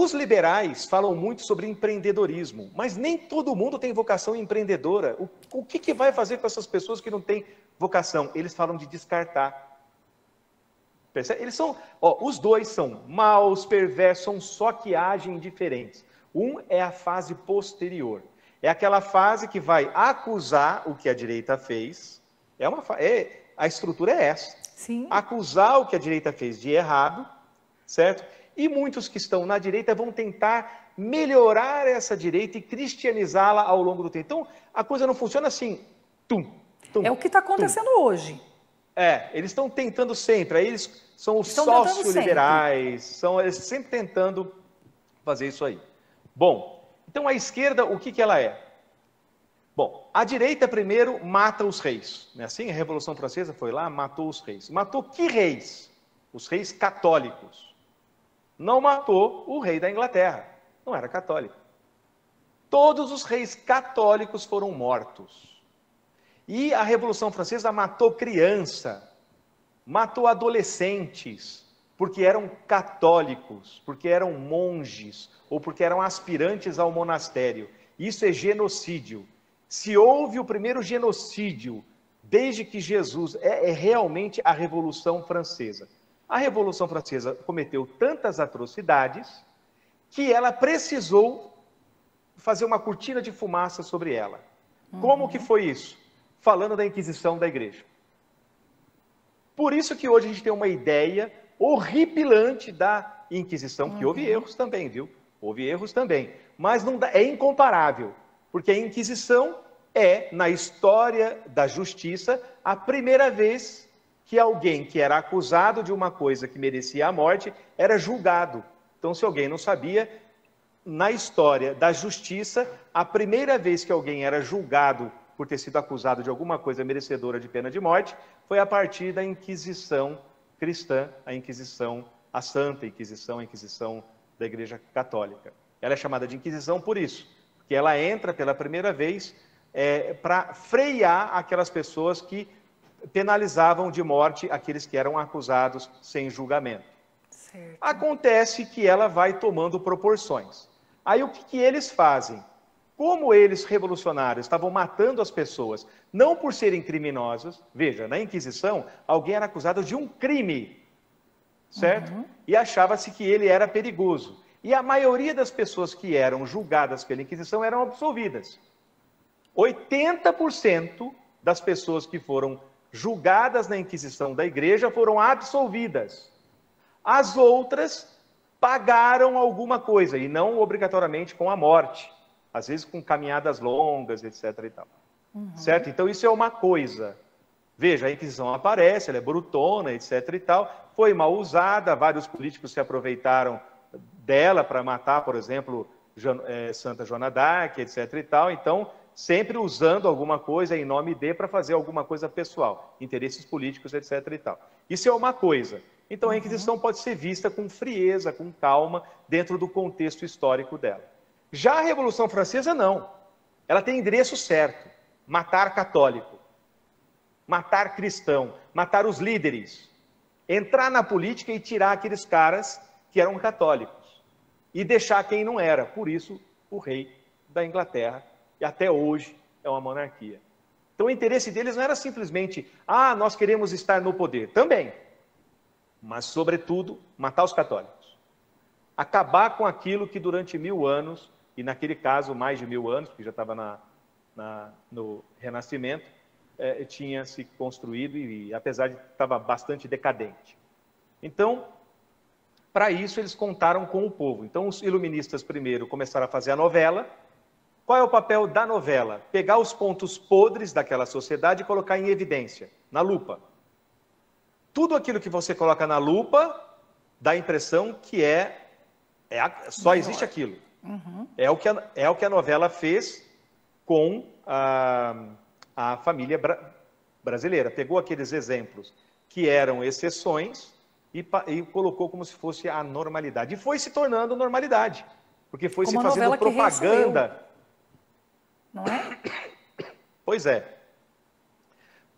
Os liberais falam muito sobre empreendedorismo, mas nem todo mundo tem vocação empreendedora. O que vai fazer com essas pessoas que não têm vocação? Eles falam de descartar. Percebe? Eles são, os dois são maus, perversos, só que agem diferentes. Um é a fase posterior. É aquela fase que vai acusar o que a direita fez. A estrutura é essa. Sim. Acusar o que a direita fez de errado, certo? E muitos que estão na direita vão tentar melhorar essa direita e cristianizá-la ao longo do tempo. Então, a coisa não funciona assim. É o que está acontecendo hoje. Eles estão tentando sempre. Aí eles são os Estão sócio-liberais, eles sempre tentando fazer isso aí. Bom, então a esquerda, o que ela é? Bom, a direita primeiro mata os reis. Não é assim? A Revolução Francesa foi lá, matou os reis. Matou que reis? Os reis católicos. Não matou o rei da Inglaterra. Não era católico. Todos os reis católicos foram mortos. E a Revolução Francesa matou criança, matou adolescentes, porque eram católicos, porque eram monges, ou porque eram aspirantes ao monastério. Isso é genocídio. Se houve o primeiro genocídio desde que Jesus, é realmente a Revolução Francesa. A Revolução Francesa cometeu tantas atrocidades que ela precisou fazer uma cortina de fumaça sobre ela. Como que foi isso? Falando da Inquisição da Igreja. Por isso que hoje a gente tem uma ideia horripilante da Inquisição, que houve erros também, viu? Houve erros também, mas não dá, é incomparável, porque a Inquisição é, na história da justiça, a primeira vez que alguém que era acusado de uma coisa que merecia a morte era julgado. Então, se alguém não sabia, na história da justiça, a primeira vez que alguém era julgado por ter sido acusado de alguma coisa merecedora de pena de morte, foi a partir da Inquisição cristã, a Santa Inquisição, a Inquisição da Igreja Católica. Ela é chamada de Inquisição por isso, porque ela entra pela primeira vez para frear aquelas pessoas que penalizavam de morte aqueles que eram acusados sem julgamento. Certo. Acontece que ela vai tomando proporções. Aí o que eles fazem? Como eles, revolucionários, estavam matando as pessoas, não por serem criminosos, veja, na Inquisição, alguém era acusado de um crime, certo? E achava-se que ele era perigoso. E a maioria das pessoas que eram julgadas pela Inquisição eram absolvidas. 80% das pessoas que foram julgadas na Inquisição da Igreja foram absolvidas. As outras pagaram alguma coisa, e não obrigatoriamente com a morte. Às vezes com caminhadas longas, etc. e tal. Certo? Então isso é uma coisa. Veja, a Inquisição aparece, ela é brutona, etc. e tal. Foi mal usada, vários políticos se aproveitaram dela para matar, por exemplo, Santa Joana d'Arc, etc. e tal. Então, sempre usando alguma coisa em nome de para fazer alguma coisa pessoal, interesses políticos, etc. e tal. Isso é uma coisa. Então a Inquisição pode ser vista com frieza, com calma, dentro do contexto histórico dela. Já a Revolução Francesa, não. Ela tem endereço certo. Matar católico. Matar cristão. Matar os líderes. Entrar na política e tirar aqueles caras que eram católicos. E deixar quem não era. Por isso, o rei da Inglaterra, e até hoje, é uma monarquia. Então o interesse deles não era simplesmente, nós queremos estar no poder. Também. Mas, sobretudo, matar os católicos. Acabar com aquilo que durante 1000 anos, e naquele caso mais de 1000 anos, porque já estava no Renascimento, tinha se construído e apesar de estava bastante decadente. Então, para isso eles contaram com o povo. Então os iluministas primeiro começaram a fazer a novela. Qual é o papel da novela? Pegar os pontos podres daquela sociedade e colocar em evidência, na lupa. Tudo aquilo que você coloca na lupa dá a impressão que só existe aquilo. É o que a novela fez com a família brasileira. Pegou aqueles exemplos que eram exceções e colocou como se fosse a normalidade. E foi se tornando normalidade, porque foi se fazendo propaganda. Não é? Pois é.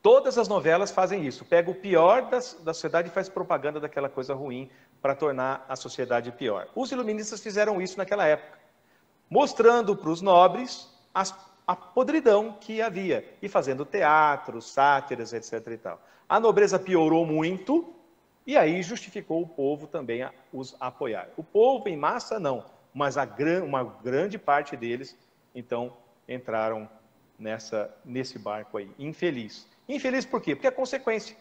Todas as novelas fazem isso. Pega o pior da sociedade e faz propaganda daquela coisa ruim para tornar a sociedade pior. Os iluministas fizeram isso naquela época, mostrando para os nobres a podridão que havia e fazendo teatro, sátiras, etc. e tal. A nobreza piorou muito e aí justificou o povo também a os apoiar. O povo em massa não, mas uma grande parte deles, então, entraram nesse barco aí, infeliz. Infeliz por quê? Porque é consequência,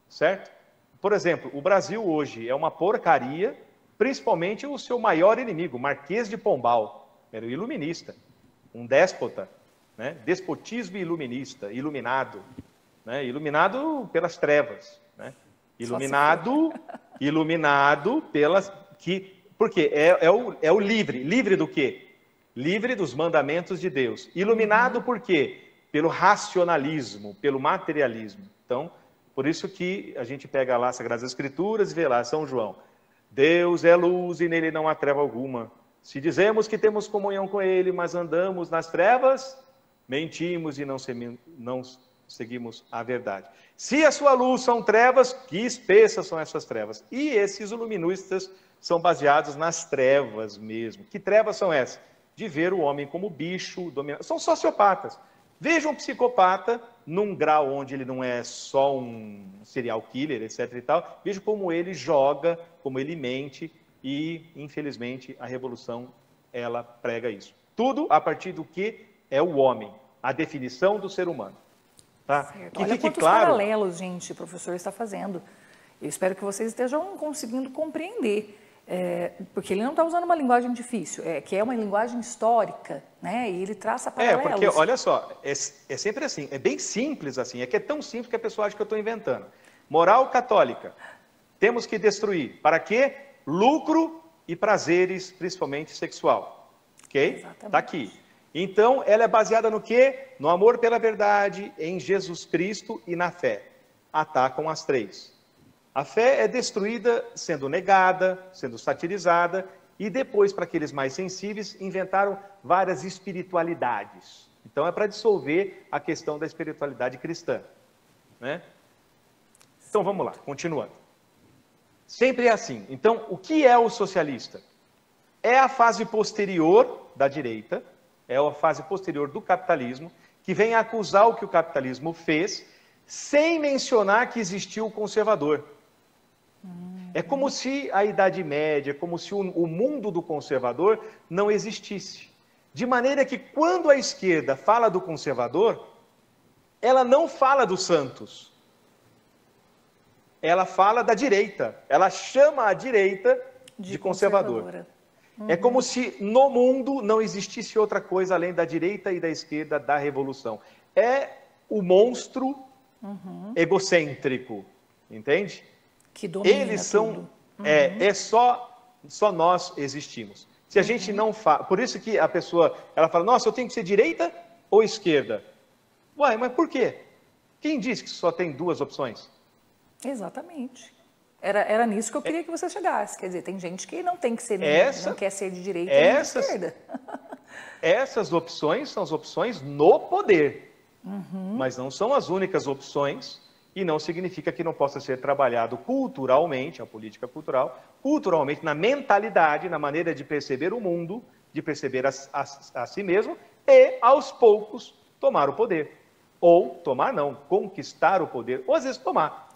certo? Por exemplo, o Brasil hoje é uma porcaria, principalmente o seu maior inimigo, Marquês de Pombal, era o iluminista, um déspota, né? Despotismo iluminista, iluminado, né? Iluminado pelas trevas, né? Iluminado pelas... Por quê? É o livre do quê? Livre dos mandamentos de Deus. Iluminado por quê? Pelo racionalismo, pelo materialismo. Então, por isso que a gente pega lá as Sagradas Escrituras e vê lá, São João, Deus é luz e nele não há treva alguma. Se dizemos que temos comunhão com ele, mas andamos nas trevas, mentimos e não seguimos a verdade. Se a sua luz são trevas, que espessas são essas trevas? E esses iluministas são baseados nas trevas mesmo. Que trevas são essas? De ver o homem como bicho, dominado. São sociopatas. Veja um psicopata num grau onde ele não é só um serial killer, etc. e tal. Veja como ele joga, como ele mente e, infelizmente, a revolução, ela prega isso. Tudo a partir do que é o homem, a definição do ser humano. Tá? Que olha quantos paralelos, gente, o professor está fazendo. Eu espero que vocês estejam conseguindo compreender. Porque ele não está usando uma linguagem difícil, que é uma linguagem histórica, né? E ele traça paralelos. Porque, olha só, é sempre assim, é bem simples assim, é tão simples que a pessoa acha que eu estou inventando. Moral católica, temos que destruir. Para quê? Lucro e prazeres, principalmente sexual. Ok? Está aqui. Então, ela é baseada no quê? No amor pela verdade, em Jesus Cristo e na fé. Atacam as três. A fé é destruída sendo negada, sendo satirizada, e depois, para aqueles mais sensíveis, inventaram várias espiritualidades. Então, é para dissolver a questão da espiritualidade cristã, né? Então, vamos lá, continuando. Sempre é assim. Então, o que é o socialista? É a fase posterior da direita, é a fase posterior do capitalismo, que vem acusar o que o capitalismo fez, sem mencionar que existiu o conservador. É como se a Idade Média, como se o mundo do conservador não existisse. De maneira que quando a esquerda fala do conservador, ela não fala dos santos. Ela fala da direita. Ela chama a direita de conservador. É como se no mundo não existisse outra coisa além da direita e da esquerda da revolução. É o monstro egocêntrico, entende? Que domina eles são, só nós existimos. Se a gente não fala, por isso que a pessoa, ela fala, nossa, eu tenho que ser direita ou esquerda? Uai, mas por quê? Quem disse que só tem duas opções? Exatamente. Era nisso que eu queria que você chegasse. Quer dizer, tem gente que não tem que ser, não quer ser de direita nem de esquerda. Essas opções são as opções no poder, mas não são as únicas opções. E não significa que não possa ser trabalhado culturalmente, a política cultural, culturalmente, na mentalidade, na maneira de perceber o mundo, de perceber a si mesmo, e, aos poucos, tomar o poder. Ou, tomar não, conquistar o poder, ou às vezes tomar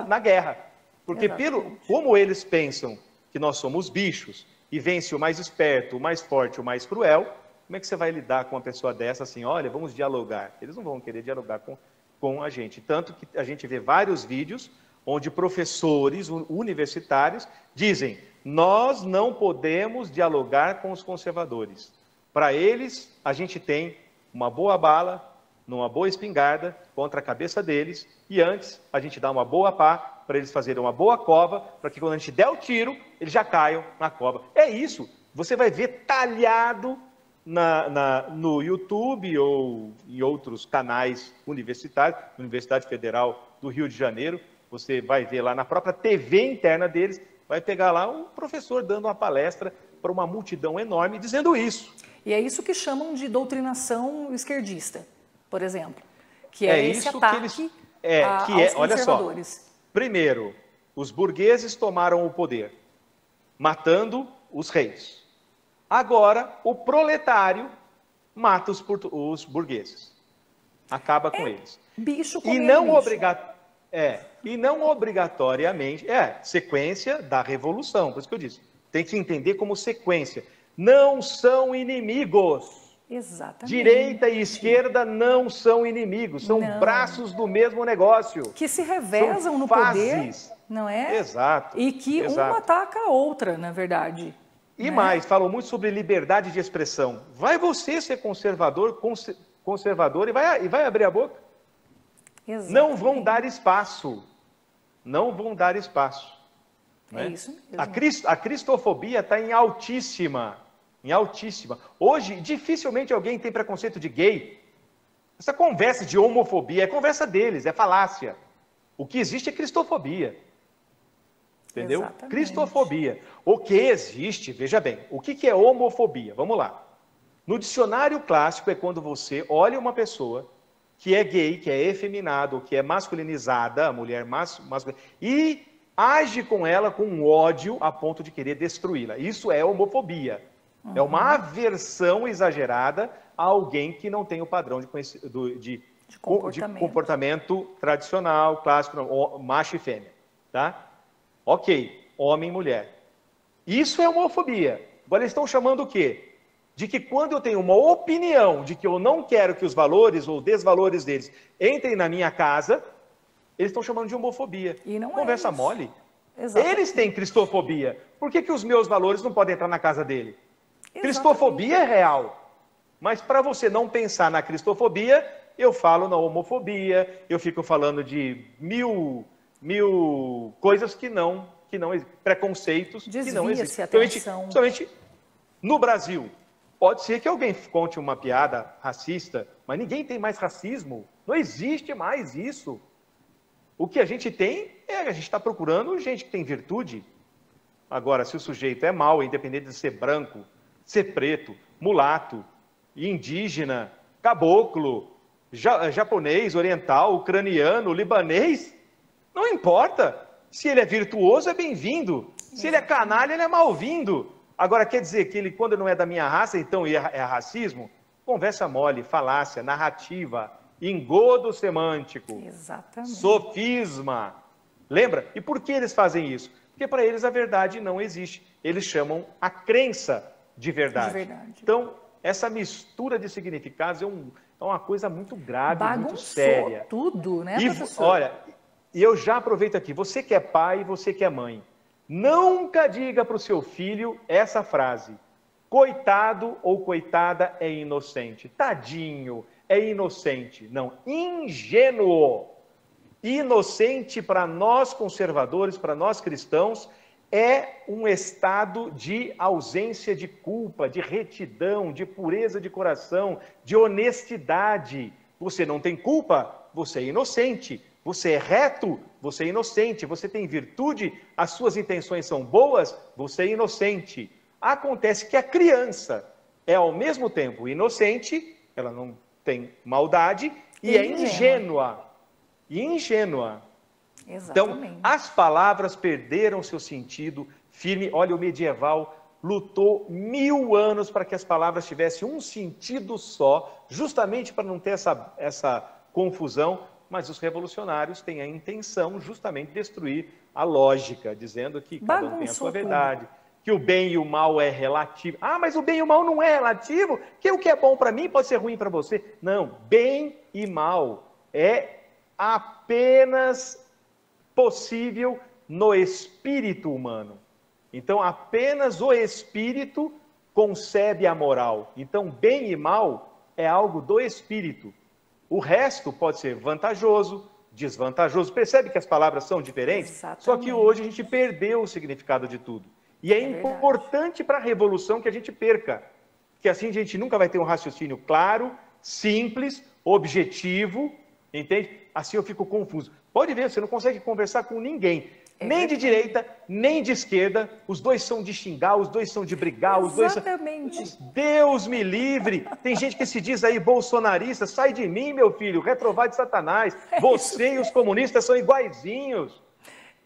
na guerra. Porque como eles pensam que nós somos bichos, e vence o mais esperto, o mais forte, o mais cruel, como é que você vai lidar com uma pessoa dessa assim, olha, vamos dialogar? Eles não vão querer dialogar com a gente. Tanto que a gente vê vários vídeos onde professores universitários dizem, nós não podemos dialogar com os conservadores. Para eles, a gente tem uma boa bala, numa boa espingarda contra a cabeça deles, e antes a gente dá uma boa pá para eles fazerem uma boa cova, para que quando a gente der o tiro, eles já caiam na cova. É isso. Você vai ver talhado no YouTube ou em outros canais universitários, Universidade Federal do Rio de Janeiro, você vai ver lá na própria TV interna deles, vai pegar lá um professor dando uma palestra para uma multidão enorme dizendo isso. E é isso que chamam de doutrinação esquerdista, por exemplo. que é esse isso ataque que eles... aos olha só, conservadores. primeiro, os burgueses tomaram o poder, matando os reis. Agora, o proletário mata os burgueses. Acaba com eles. Bicho E comendo não, bicho. e não obrigatoriamente, sequência da revolução, por isso que eu disse. Tem que entender como sequência. Não são inimigos. Exatamente. Direita e esquerda não são inimigos, são braços do mesmo negócio. Que se revezam no fases. poder, não é? Exato. E que uma ataca a outra, na verdade. E mais, falam muito sobre liberdade de expressão. Vai você ser conservador e vai abrir a boca? Exatamente. Não vão dar espaço. Não vão dar espaço. É isso mesmo. A cristofobia está em altíssima. Em altíssima. Hoje, dificilmente alguém tem preconceito de gay. Essa conversa de homofobia é conversa deles, é falácia. O que existe é cristofobia. Entendeu? Exatamente. Cristofobia. O que existe, veja bem, o que é homofobia? Vamos lá. No dicionário clássico é quando você olha uma pessoa que é gay, que é efeminado, que é masculinizada, a mulher masculina, e age com ela com ódio a ponto de querer destruí-la. Isso é homofobia. É uma aversão exagerada a alguém que não tem o padrão de comportamento tradicional, clássico, macho e fêmea. Tá? Ok, homem e mulher. Isso é homofobia. Agora eles estão chamando o quê? De que quando eu tenho uma opinião de que eu não quero que os valores ou desvalores deles entrem na minha casa, eles estão chamando de homofobia. E não Conversa é isso. mole. Exatamente. Eles têm cristofobia. Por que os meus valores não podem entrar na casa dele? Exatamente. Cristofobia é real. Mas para você não pensar na cristofobia, eu falo na homofobia, eu fico falando de mil coisas que não preconceitos que não existem. Somente no Brasil. Pode ser que alguém conte uma piada racista, mas ninguém tem mais racismo. Não existe mais isso. O que a gente tem a gente está procurando gente que tem virtude. Agora, se o sujeito é mau, independente de ser branco, ser preto, mulato, indígena, caboclo, japonês, oriental, ucraniano, libanês, não importa. Se ele é virtuoso, é bem-vindo. Se ele é canalha, ele é mal-vindo. Agora, quer dizer que ele, quando não é da minha raça, então é racismo? Conversa mole, falácia, narrativa, engodo semântico, exatamente, sofisma. Lembra? E por que eles fazem isso? Porque para eles a verdade não existe. Eles chamam a crença de verdade. Então, essa mistura de significados é uma coisa muito grave, muito séria. Tudo, né, professor? Olha, e eu já aproveito aqui, você que é pai, você que é mãe, nunca diga para o seu filho essa frase: coitado ou coitada é inocente. Tadinho, é inocente. Não, ingênuo. Inocente para nós conservadores, para nós cristãos, é um estado de ausência de culpa, de retidão, de pureza de coração, de honestidade. Você não tem culpa, você é inocente. Você é reto, você é inocente. Você tem virtude, as suas intenções são boas, você é inocente. Acontece que a criança é ao mesmo tempo inocente, ela não tem maldade, e é ingênua. Exatamente. Então, as palavras perderam seu sentido firme. Olha, o medieval lutou 1000 anos para que as palavras tivessem um sentido só, justamente para não ter essa confusão, mas os revolucionários têm a intenção justamente de destruir a lógica, dizendo que cada um tem a sua verdade, que o bem e o mal é relativo. Ah, mas o bem e o mal não é relativo, que o que é bom para mim pode ser ruim para você. Não, bem e mal é apenas possível no espírito humano. Então, apenas o espírito concebe a moral. Então, bem e mal é algo do espírito. O resto pode ser vantajoso, desvantajoso. Percebe que as palavras são diferentes? Exatamente. Só que hoje a gente perdeu o significado de tudo. E é importante para a revolução que a gente perca. Porque assim a gente nunca vai ter um raciocínio claro, simples, objetivo, entende? Assim eu fico confuso. Pode ver, você não consegue conversar com ninguém. Nem de direita, nem de esquerda. Os dois são de xingar, os dois são de brigar, os dois são... Exatamente. Deus me livre. Tem gente que se diz aí bolsonarista. Sai de mim, meu filho, retrovado de Satanás. Você e os comunistas são iguaizinhos.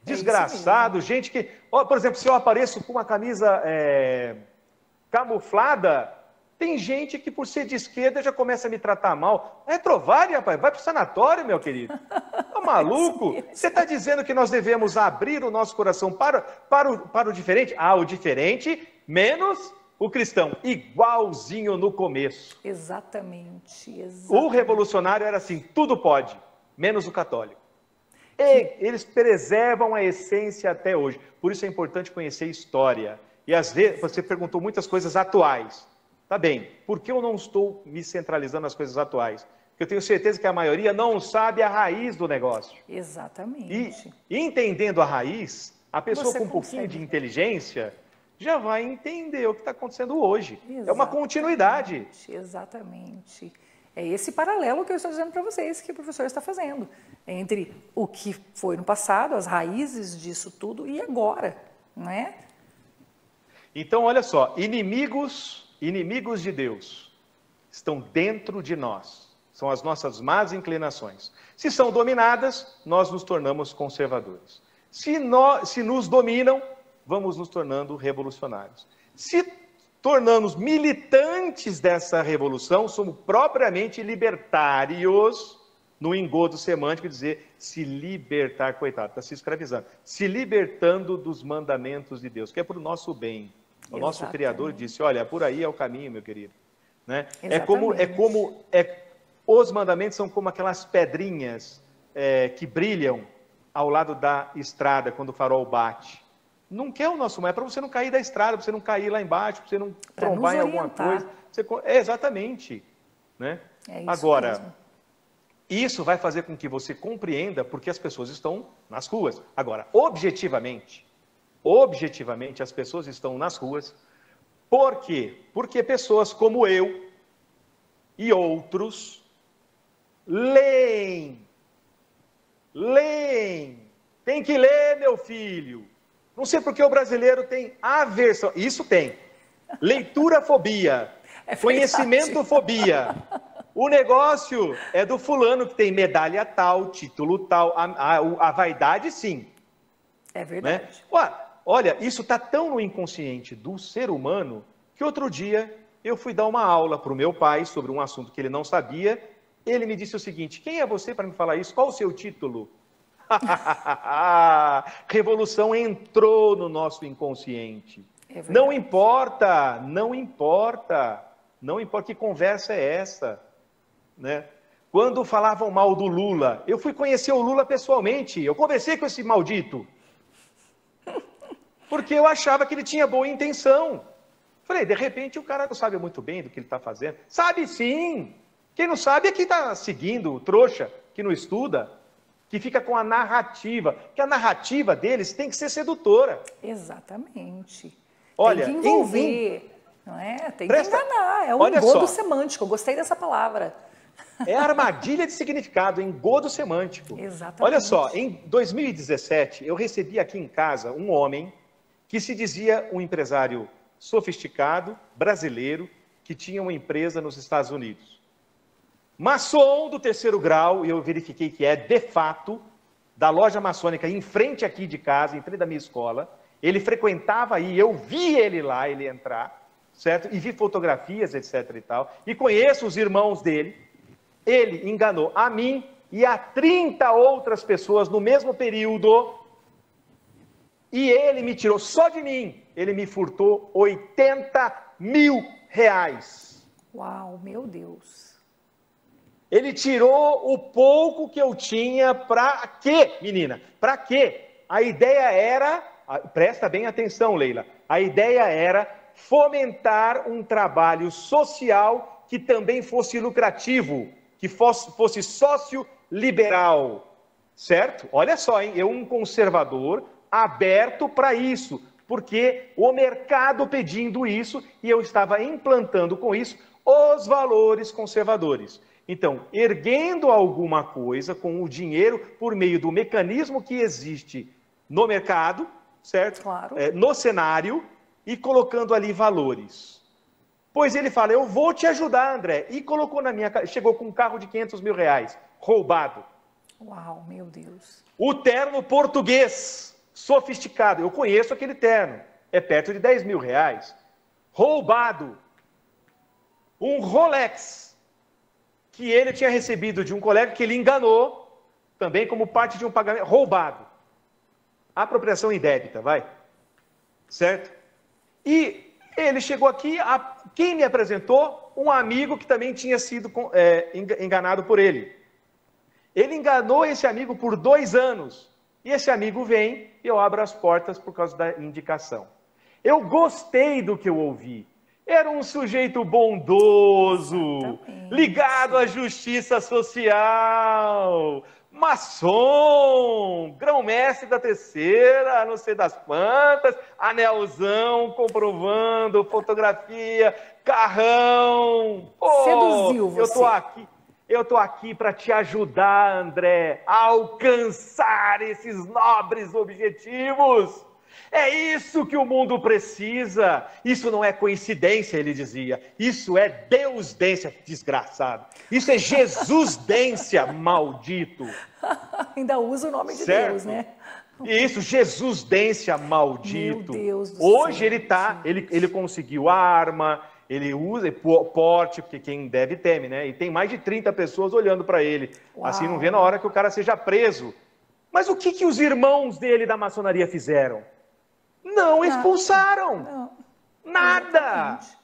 Desgraçado, gente que... Ó, por exemplo, se eu apareço com uma camisa camuflada, tem gente que por ser de esquerda já começa a me tratar mal. Retrovado, rapaz, vai pro sanatório, meu querido. Tá maluco? Você está dizendo que nós devemos abrir o nosso coração para o diferente? Ah, o diferente menos o cristão. Igualzinho no começo. Exatamente. O revolucionário era assim, tudo pode, menos o católico. E eles preservam a essência até hoje. Por isso é importante conhecer história. E às vezes, você perguntou muitas coisas atuais. Tá bem, por que eu não estou me centralizando nas coisas atuais? Porque eu tenho certeza que a maioria não sabe a raiz do negócio. Exatamente. E entendendo a raiz, a pessoa Você com um pouquinho consegue. de inteligência já vai entender o que está acontecendo hoje. É uma Exatamente. continuidade. Exatamente. É esse paralelo que eu estou dizendo para vocês que o professor está fazendo. Entre o que foi no passado, as raízes disso tudo, e agora, não é? Então, olha só, inimigos de Deus estão dentro de nós. São as nossas más inclinações. Se são dominadas, nós nos tornamos conservadores. Se nos dominam, vamos nos tornando revolucionários. Se tornamos militantes dessa revolução, somos propriamente libertários, no engodo semântico, dizer se libertar, coitado, está se escravizando, se libertando dos mandamentos de Deus, que é para o nosso bem. O nosso Exatamente. Criador disse, olha, por aí é o caminho, meu querido. Né? Os mandamentos são como aquelas pedrinhas que brilham ao lado da estrada quando o farol bate. Não quer o nosso mal, é para você não cair da estrada, para você não cair lá embaixo, para você não trombar em alguma coisa. Exatamente. Né? É isso Agora, mesmo. isso vai fazer com que você compreenda porque as pessoas estão nas ruas. Agora, objetivamente, as pessoas estão nas ruas. Por quê? Porque pessoas como eu e outros leem. Tem que ler, meu filho. Não sei porque o brasileiro tem aversão. Isso tem. Leiturafobia. Conhecimentofobia. O negócio é do fulano que tem medalha tal, título tal. A vaidade, sim. É verdade. Né? Olha, isso está tão no inconsciente do ser humano que outro dia eu fui dar uma aula para o meu pai sobre um assunto que ele não sabia. Ele me disse o seguinte, quem é você para me falar isso? Qual o seu título? Revolução entrou no nosso inconsciente. Não importa que conversa é essa, né? Quando falavam mal do Lula, eu fui conhecer o Lula pessoalmente, eu conversei com esse maldito, porque eu achava que ele tinha boa intenção. Falei, de repente o cara não sabe muito bem do que ele está fazendo. Sabe sim! Quem não sabe é quem está seguindo o trouxa, que não estuda, que fica com a narrativa, que a narrativa deles tem que ser sedutora. Exatamente. Olha, tem que envolver, não é? Tem que enganar, é um engodo semântico, eu gostei dessa palavra. É armadilha de significado, engodo semântico. Exatamente. Olha só, em 2017, eu recebi aqui em casa um homem que se dizia um empresário sofisticado, brasileiro, que tinha uma empresa nos Estados Unidos. Maçom do 3º grau, e eu verifiquei que é, de fato, da loja maçônica em frente aqui de casa, em frente da minha escola. Ele frequentava aí, eu vi ele lá, ele entrar, certo? E vi fotografias, etc e tal. E conheço os irmãos dele. Ele enganou a mim e a 30 outras pessoas no mesmo período. E ele me tirou, só de mim, ele me furtou R$80 mil. Uau, meu Deus. Ele tirou o pouco que eu tinha para quê, menina? Para quê? A ideia era, presta bem atenção, Leila, a ideia era fomentar um trabalho social que também fosse lucrativo, que fosse sócio-liberal, certo? Olha só, hein? Eu, um conservador, aberto para isso, porque o mercado pedindo isso e eu estava implantando com isso os valores conservadores. Então, erguendo alguma coisa com o dinheiro por meio do mecanismo que existe no mercado, certo? Claro. No cenário e colocando ali valores. Pois ele fala, eu vou te ajudar, André. E colocou na minha casa, chegou com um carro de 500 mil reais, roubado. Uau, meu Deus. O terno português, sofisticado. Eu conheço aquele terno. É perto de 10 mil reais. Roubado. Um Rolex, que ele tinha recebido de um colega que ele enganou, também como parte de um pagamento. Roubado. Apropriação indébita, vai. Certo? E ele chegou aqui, quem me apresentou? Um amigo que também tinha sido enganado por ele. Ele enganou esse amigo por 2 anos. E esse amigo vem e eu abro as portas por causa da indicação. Eu gostei do que eu ouvi. Era um sujeito bondoso, exatamente, ligado à justiça social, maçom, grão-mestre da terceira, não sei das quantas, anelzão, comprovando, fotografia, carrão. Seduziu você. Eu tô aqui para te ajudar, André, a alcançar esses nobres objetivos. É isso que o mundo precisa. Isso não é coincidência, ele dizia. Isso é deusdência, desgraçado. Isso é Jesusdência, maldito. Ainda usa o nome de certo? Deus, né? Isso, Jesusdência, maldito. Meu Deus do Hoje céu, ele conseguiu arma, ele usa porte, porque quem deve teme, né? E tem mais de 30 pessoas olhando para ele. Uau. Assim, não vê na hora que o cara seja preso. Mas o que os irmãos dele da maçonaria fizeram? Não expulsaram. Não. Nada. Exatamente.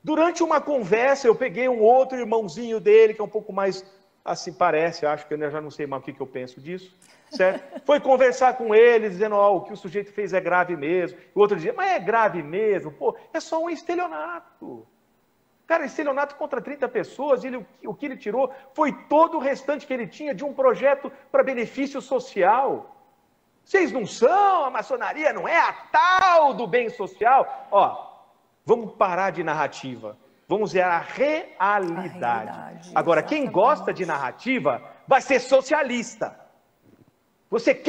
Durante uma conversa, eu peguei um outro irmãozinho dele, que é um pouco mais, assim, parece, acho que eu já não sei mais o que eu penso disso, certo? Foi conversar com ele, dizendo, o que o sujeito fez é grave mesmo. O outro dizia, mas é grave mesmo? Pô, é só um estelionato. Cara, estelionato contra 30 pessoas, o que ele tirou foi todo o restante que ele tinha de um projeto para benefício social. Vocês não são, a maçonaria não é a tal do bem social. Vamos parar de narrativa. Vamos ver a realidade. Agora, quem gosta de narrativa vai ser socialista. Você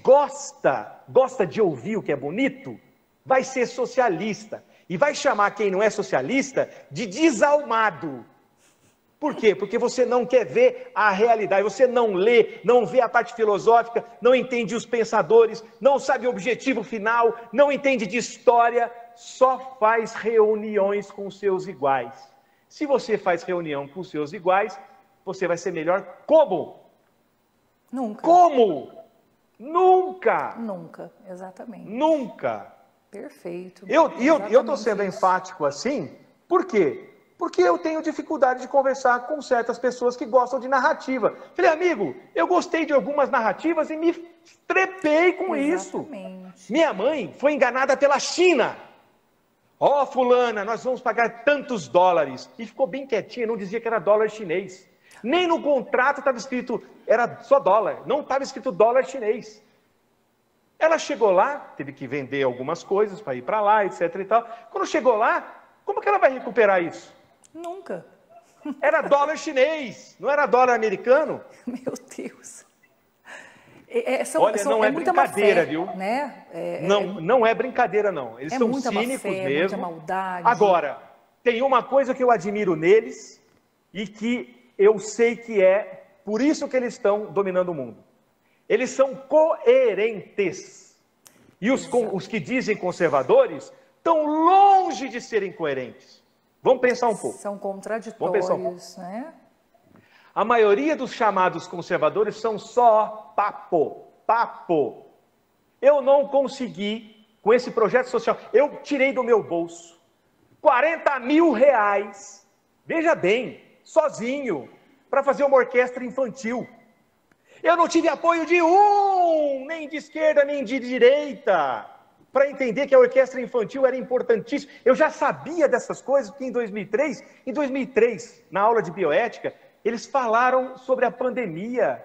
gosta de ouvir o que é bonito? Vai ser socialista. E vai chamar quem não é socialista de desalmado. Por quê? Porque você não quer ver a realidade, você não lê, não vê a parte filosófica, não entende os pensadores, não sabe o objetivo final, não entende de história, só faz reuniões com seus iguais. Se você faz reunião com seus iguais, você vai ser melhor como? Nunca. Como? Nunca. Nunca, exatamente. Nunca. Perfeito. Eu estou sendo enfático assim, por quê? Porque eu tenho dificuldade de conversar com certas pessoas que gostam de narrativa. Falei, amigo, eu gostei de algumas narrativas e me trepei com isso. Minha mãe foi enganada pela China. Fulana, nós vamos pagar tantos dólares. E ficou bem quietinha, não dizia que era dólar chinês. Nem no contrato estava escrito, era só dólar, não estava escrito dólar chinês. Ela chegou lá, teve que vender algumas coisas para ir para lá, etc. e tal. Quando chegou lá, como que ela vai recuperar isso? Nunca. Era dólar chinês, não era dólar americano. Meu Deus. Olha, não é brincadeira, fé, viu? Né? Não é brincadeira, não. Eles são cínicos mesmo. Muita maldade. Agora, tem uma coisa que eu admiro neles e que eu sei que é por isso que eles estão dominando o mundo. Eles são coerentes. E os que dizem conservadores estão longe de serem coerentes. Vamos pensar um pouco. São contraditórios, né? A maioria dos chamados conservadores são só papo. Eu não consegui, com esse projeto social, eu tirei do meu bolso 40 mil reais, veja bem, sozinho, para fazer uma orquestra infantil. Eu não tive apoio de nem de esquerda, nem de direita, para entender que a orquestra infantil era importantíssima. Eu já sabia dessas coisas, porque em 2003, na aula de bioética, eles falaram sobre a pandemia.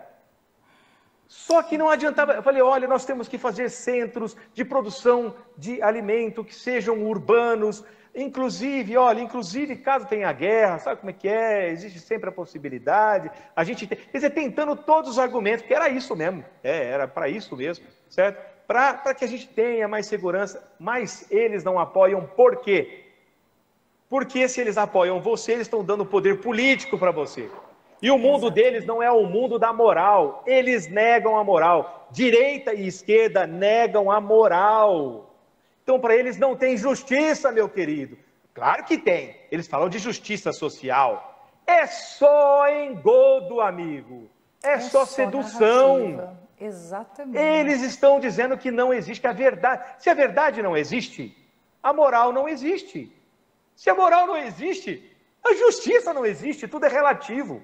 Só que não adiantava. Eu falei, olha, nós temos que fazer centros de produção de alimento que sejam urbanos. Inclusive, olha, inclusive caso tenha guerra, sabe como é que é? Existe sempre a possibilidade. A gente tem, quer dizer, tentando todos os argumentos, porque era isso mesmo, era para isso mesmo, certo? Para que a gente tenha mais segurança, mas eles não apoiam por quê? Porque se eles apoiam você, eles estão dando poder político para você. E o mundo deles não é o mundo da moral, eles negam a moral. Direita e esquerda negam a moral. Então, para eles não tem justiça, meu querido. Claro que tem. Eles falam de justiça social. É só engodo, amigo. É só sedução. Narrativa. Exatamente. Eles estão dizendo que não existe a verdade. Se a verdade não existe, a moral não existe. Se a moral não existe, a justiça não existe. Tudo é relativo.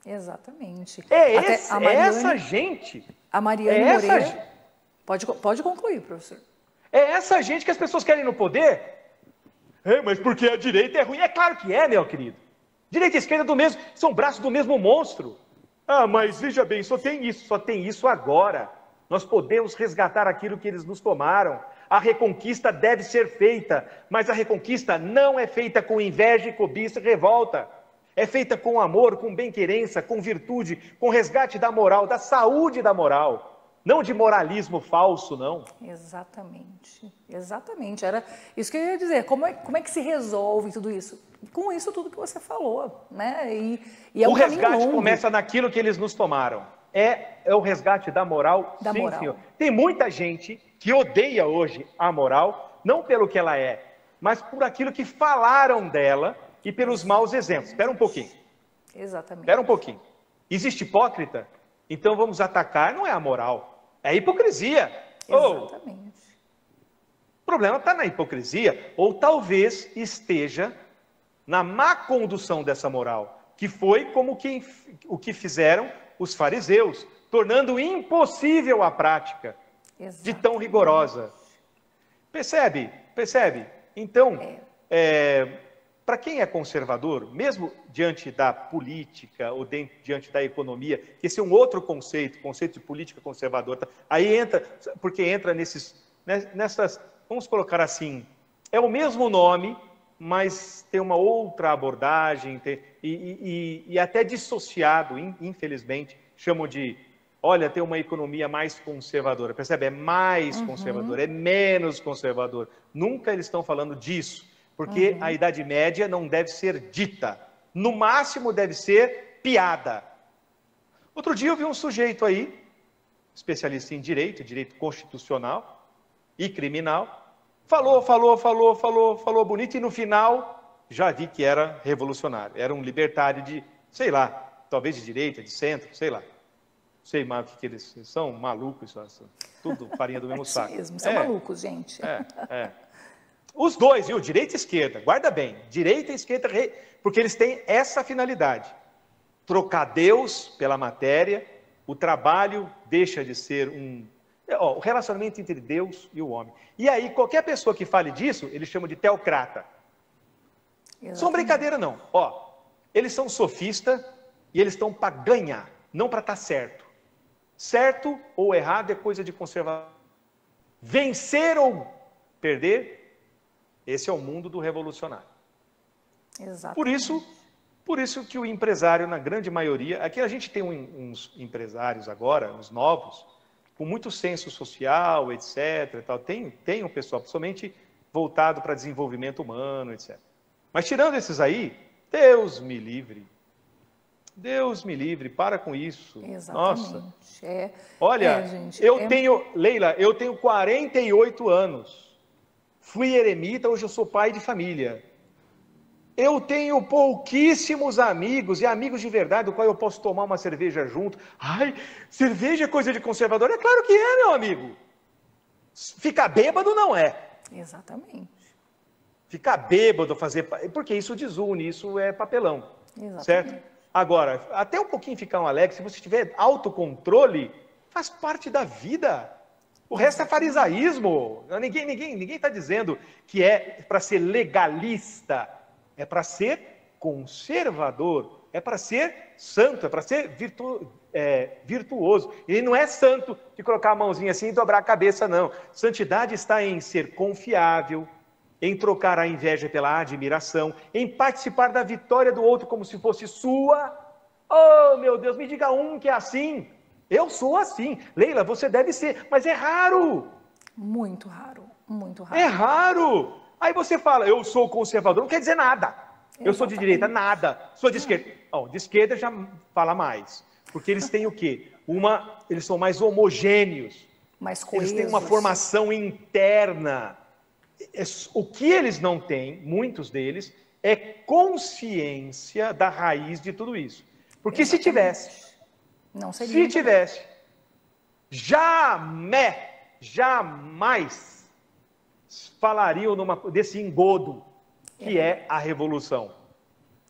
Exatamente. Essa gente... A Mariane Moreira... Pode concluir, professor. É essa gente que as pessoas querem no poder? Mas porque a direita é ruim? É claro que é, meu querido. Direita e esquerda são braços do mesmo monstro. Mas veja bem, só tem isso agora. Nós podemos resgatar aquilo que eles nos tomaram. A reconquista deve ser feita, mas a reconquista não é feita com inveja, e cobiça e revolta. É feita com amor, com bem-querença, com virtude, com resgate da moral, da saúde da moral. Não de moralismo falso, não. Exatamente, exatamente. Era isso que eu ia dizer. Como é que se resolve tudo isso? Com isso tudo que você falou, né? E é o resgate começa naquilo que eles nos tomaram. É o resgate da moral, sim, moral. Senhor. Tem muita gente que odeia hoje a moral, não pelo que ela é, mas por aquilo que falaram dela e pelos maus exemplos. Espera um pouquinho. Exatamente. Espera um pouquinho. Existe hipócrita? Então vamos atacar, não é a moral, é a hipocrisia. Exatamente. O problema está na hipocrisia, ou talvez esteja na má condução dessa moral, que foi como o que fizeram os fariseus, tornando impossível a prática de tão rigorosa. Percebe? Então, para quem é conservador, mesmo diante da política ou diante da economia, que esse é um outro conceito de política conservadora, aí entra nessas, vamos colocar assim, é o mesmo nome, mas tem uma outra abordagem, e até dissociado, infelizmente, chamam de, olha, tem uma economia mais conservadora, percebe? É mais conservadora, é menos conservador. Nunca eles estão falando disso. Porque a Idade Média não deve ser dita. No máximo deve ser piada. Outro dia eu vi um sujeito aí, especialista em direito constitucional e criminal, falou bonito e no final já vi que era revolucionário. Era um libertário de, sei lá, talvez de direita, de centro, sei lá. Não sei mais o que eles são, malucos, tudo farinha do mesmo saco. Mesmo, são malucos, gente. Os dois, viu? Direita e esquerda, guarda bem, direita e esquerda, porque eles têm essa finalidade, trocar Deus pela matéria, o trabalho deixa de ser o relacionamento entre Deus e o homem. E aí, qualquer pessoa que fale disso, eles chamam de teocrata. São brincadeira não, eles são sofistas e eles estão para ganhar, não para estar certo. Certo ou errado é coisa de conservador. Vencer ou perder, esse é o mundo do revolucionário. Exatamente. Por isso que o empresário, na grande maioria, aqui a gente tem uns empresários agora, uns novos, com muito senso social, etc. Tal. Tem um pessoal, principalmente voltado para desenvolvimento humano, etc. Mas tirando esses aí, Deus me livre, para com isso. Exatamente. Nossa. Olha, gente, Leila, eu tenho 48 anos. Fui eremita, hoje eu sou pai de família. Eu tenho pouquíssimos amigos, e amigos de verdade, do qual eu posso tomar uma cerveja junto. Ai, cerveja é coisa de conservador? É claro que é, meu amigo. Ficar bêbado não é. Exatamente. Ficar bêbado, porque isso desune, isso é papelão. Exatamente. Certo? Agora, até um pouquinho ficar um alegre, se você tiver autocontrole, faz parte da vida. O resto é farisaísmo. Ninguém está dizendo que é para ser legalista. É para ser conservador. É para ser santo. É para ser virtuoso. Ele não é santo de colocar a mãozinha assim e dobrar a cabeça, não. Santidade está em ser confiável, em trocar a inveja pela admiração, em participar da vitória do outro como se fosse sua. Oh, meu Deus, me diga um que é assim. Eu sou assim. Leila, você deve ser, mas é raro. Muito raro, muito raro. É raro. Aí você fala, eu sou conservador, não quer dizer nada. Exatamente. Eu sou de direita, nada. Sou de esquerda. Oh, de esquerda já fala mais. Porque eles têm o quê? Eles são mais homogêneos. Mais coesos. Eles têm uma formação interna. O que eles não têm, muitos deles, é consciência da raiz de tudo isso. Porque Exatamente. se tivesse, não seria se tivesse, jamais falariam desse engodo que é a revolução.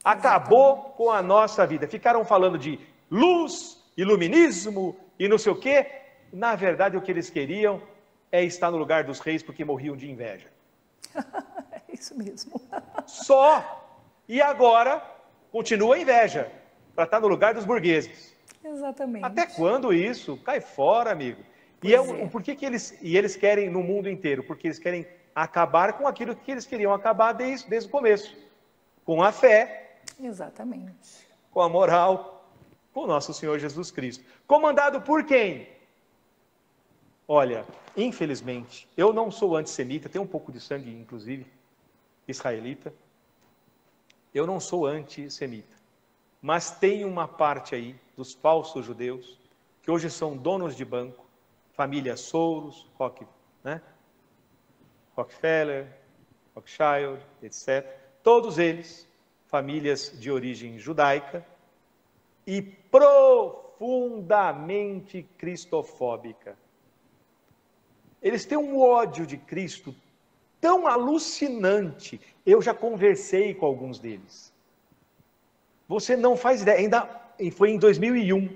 Acabou com a nossa vida. Ficaram falando de luz, iluminismo e não sei o quê. Na verdade, o que eles queriam é estar no lugar dos reis porque morriam de inveja. É isso mesmo. Só. E agora, continua a inveja para estar no lugar dos burgueses. Exatamente. Até quando isso? Cai fora, amigo. Por que eles querem no mundo inteiro? Porque eles querem acabar com aquilo que eles queriam acabar desde o começo. Com a fé. Exatamente. Com a moral. Com o nosso Senhor Jesus Cristo. Comandado por quem? Olha, infelizmente, eu não sou antissemita, tenho um pouco de sangue, inclusive, israelita. Eu não sou antissemita. Mas tem uma parte aí dos falsos judeus, que hoje são donos de banco, família Soros, Rockefeller, Rothschild, etc. Todos eles, famílias de origem judaica e profundamente cristofóbica. Eles têm um ódio de Cristo tão alucinante. Eu já conversei com alguns deles. Você não faz ideia. Foi em 2001.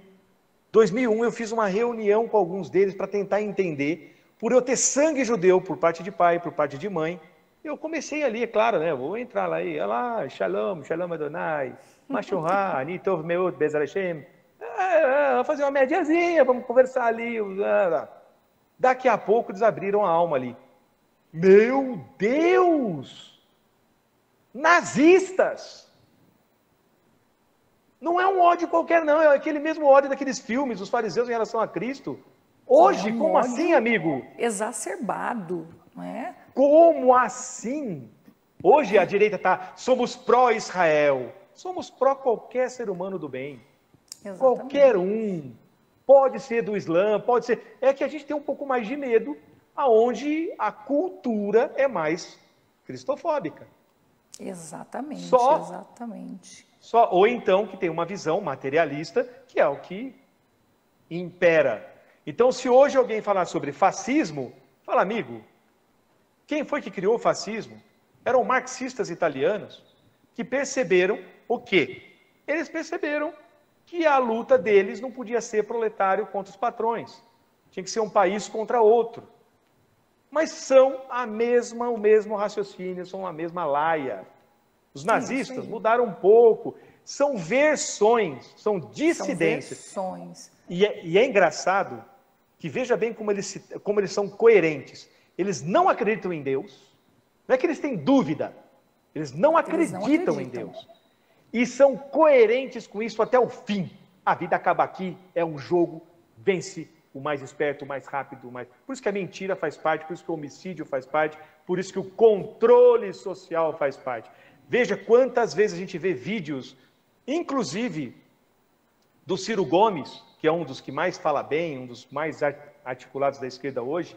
2001 eu fiz uma reunião com alguns deles para tentar entender. Por eu ter sangue judeu por parte de pai, por parte de mãe, eu comecei ali, é claro, né? Vou entrar lá e lá, Shalom, Shalom Adonai, Mashurra, Anitov Meot, Bezer Hashem. Vamos fazer uma mediazinha, vamos conversar ali. Daqui a pouco eles abriram a alma ali. Meu Deus! Nazistas! Não é um ódio qualquer, não. É aquele mesmo ódio daqueles filmes, dos fariseus em relação a Cristo. Hoje, como assim, amigo? Exacerbado, não é? Como assim? Hoje a direita somos pró-Israel. Somos pró qualquer ser humano do bem. Exatamente. Qualquer um. Pode ser do Islã, pode ser... É que a gente tem um pouco mais de medo, aonde a cultura é mais cristofóbica. Exatamente, exatamente. Ou então que tem uma visão materialista, que é o que impera. Então, se hoje alguém falar sobre fascismo, fala, amigo, quem foi que criou o fascismo? Eram marxistas italianos que perceberam o quê? Eles perceberam que a luta deles não podia ser proletário contra os patrões. Tinha que ser um país contra outro. Mas são o mesmo raciocínio, são a mesma laia. Os nazistas mudaram um pouco. São versões, são dissidências. São versões. E é engraçado que veja bem como eles são coerentes. Eles não acreditam em Deus. Não é que eles têm dúvida. Eles não acreditam em Deus. E são coerentes com isso até o fim. A vida acaba aqui, é um jogo, vence o mais esperto, o mais rápido, Por isso que a mentira faz parte, por isso que o homicídio faz parte, por isso que o controle social faz parte. Veja quantas vezes a gente vê vídeos, inclusive do Ciro Gomes, que é um dos que mais fala bem, um dos mais articulados da esquerda hoje.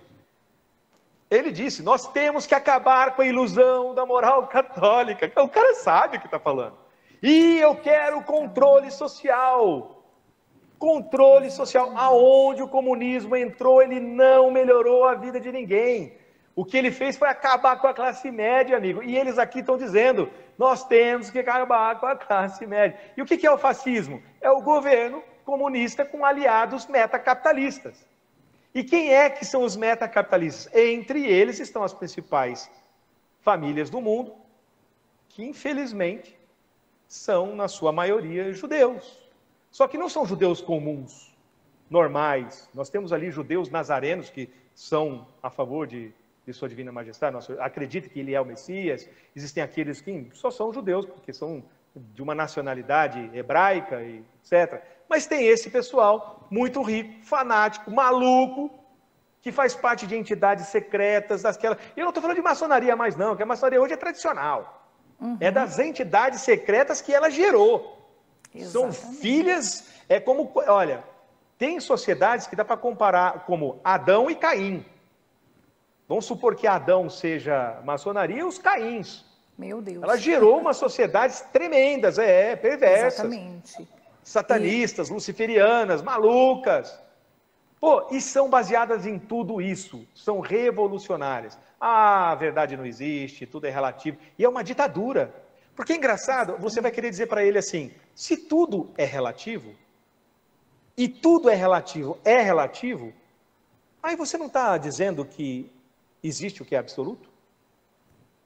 Ele disse, nós temos que acabar com a ilusão da moral católica. O cara sabe o que está falando. E eu quero controle social. Controle social. Aonde o comunismo entrou, ele não melhorou a vida de ninguém. O que ele fez foi acabar com a classe média, amigo. E eles aqui estão dizendo, nós temos que acabar com a classe média. E o que é o fascismo? É o governo comunista com aliados metacapitalistas. E quem é que são os metacapitalistas? Entre eles estão as principais famílias do mundo, que infelizmente são, na sua maioria, judeus. Só que não são judeus comuns, normais. Nós temos ali judeus nazarenos que são a favor de de sua divina majestade, acredita que ele é o Messias. Existem aqueles que só são judeus, porque são de uma nacionalidade hebraica, e etc. Mas tem esse pessoal muito rico, fanático, maluco, que faz parte de entidades secretas, daquela. Eu não estou falando de maçonaria mais não, que a maçonaria hoje é tradicional. É das entidades secretas que ela gerou. Exatamente. São filhas, é como, olha, tem sociedades que dá para comparar como Adão e Caim. Vamos supor que Adão seja maçonaria e os Caíns. Meu Deus. Ela gerou umas sociedades tremendas, perversas. Exatamente. Satanistas, luciferianas, malucas. Pô, e são baseadas em tudo isso. São revolucionárias. Ah, a verdade não existe, tudo é relativo. E é uma ditadura. Porque é engraçado, você vai querer dizer para ele assim, se tudo é relativo, e tudo é relativo, aí você não está dizendo que existe o que é absoluto?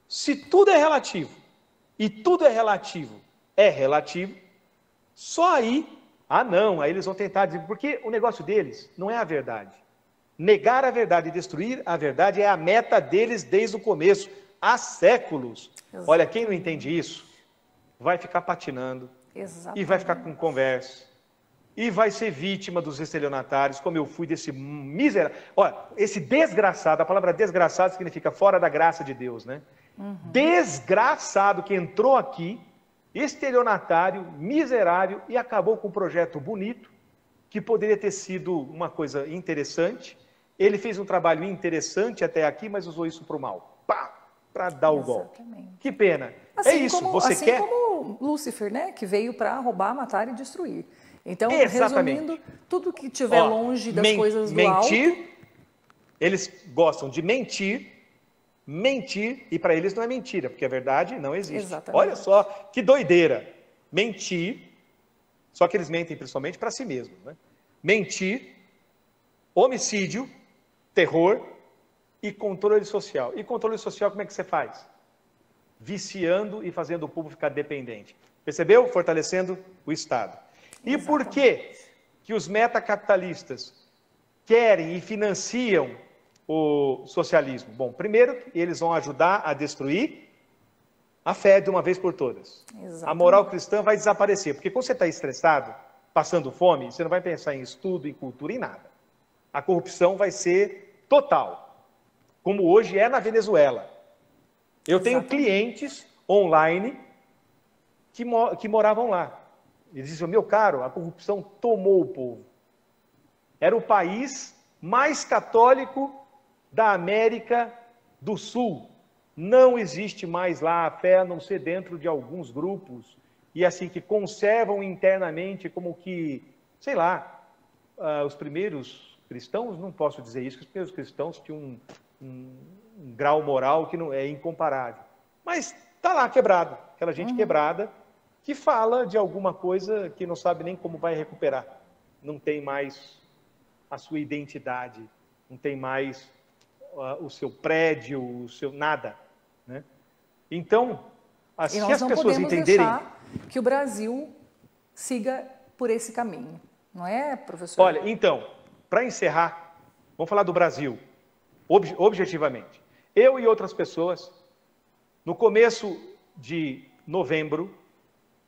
Se tudo é relativo, e tudo é relativo, só aí, aí eles vão tentar dizer, porque o negócio deles não é a verdade. Negar a verdade e destruir a verdade é a meta deles desde o começo, há séculos. Exatamente. Olha, quem não entende isso, vai ficar patinando, e vai ficar com conversa, e vai ser vítima dos estelionatários, como eu fui desse miserável. Olha, esse desgraçado, a palavra desgraçado significa fora da graça de Deus, né? Desgraçado que entrou aqui, estelionatário, miserável, e acabou com um projeto bonito, que poderia ter sido uma coisa interessante. Ele fez um trabalho interessante até aqui, mas usou isso para o mal. Pá! Para dar o golpe. Que pena. Assim é isso, você quer... como Lúcifer, né? Que veio para roubar, matar e destruir. Então, resumindo, tudo que estiver longe das coisas do alto... Eles gostam de mentir, e para eles não é mentira, porque a verdade não existe. Exatamente. Olha só que doideira. Mentir, só que eles mentem principalmente para si mesmos, né? Mentir, homicídio, terror e controle social. E controle social como é que você faz? Viciando e fazendo o povo ficar dependente. Percebeu? Fortalecendo o Estado. E por que os metacapitalistas querem e financiam o socialismo? Bom, primeiro, eles vão ajudar a destruir a fé de uma vez por todas. Exatamente. A moral cristã vai desaparecer, porque quando você está estressado, passando fome, você não vai pensar em estudo, em cultura, em nada. A corrupção vai ser total, como hoje é na Venezuela. Eu tenho clientes online que moravam lá. Eles diziam, meu caro, a corrupção tomou o povo. Era o país mais católico da América do Sul. Não existe mais lá a fé, a não ser dentro de alguns grupos, e assim, que conservam internamente como que, sei lá, os primeiros cristãos, não posso dizer isso, que os primeiros cristãos tinham um grau moral que não é incomparável. Mas está lá quebrado, aquela gente quebrada, que fala de alguma coisa que não sabe nem como vai recuperar. Não tem mais a sua identidade, não tem mais o seu prédio, o seu nada, né? Então, se as pessoas entenderem... que o Brasil siga por esse caminho, não é, professor? Olha, então, para encerrar, vamos falar do Brasil, objetivamente. Eu e outras pessoas, no começo de novembro,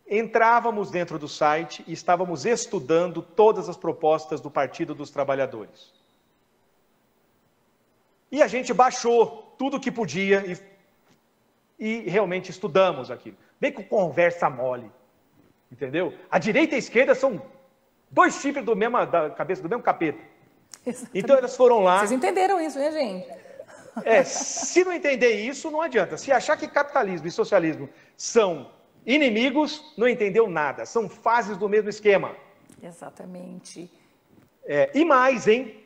entrávamos dentro do site e estávamos estudando todas as propostas do Partido dos Trabalhadores. E a gente baixou tudo que podia e realmente estudamos aquilo. Bem com conversa mole, entendeu? A direita e a esquerda são dois chifres da cabeça do mesmo capeta. Exatamente. Então elas foram lá... Vocês entenderam isso, né, gente? Se não entender isso, não adianta. Se achar que capitalismo e socialismo são inimigos, não entendeu nada. São fases do mesmo esquema. Exatamente. E mais, hein?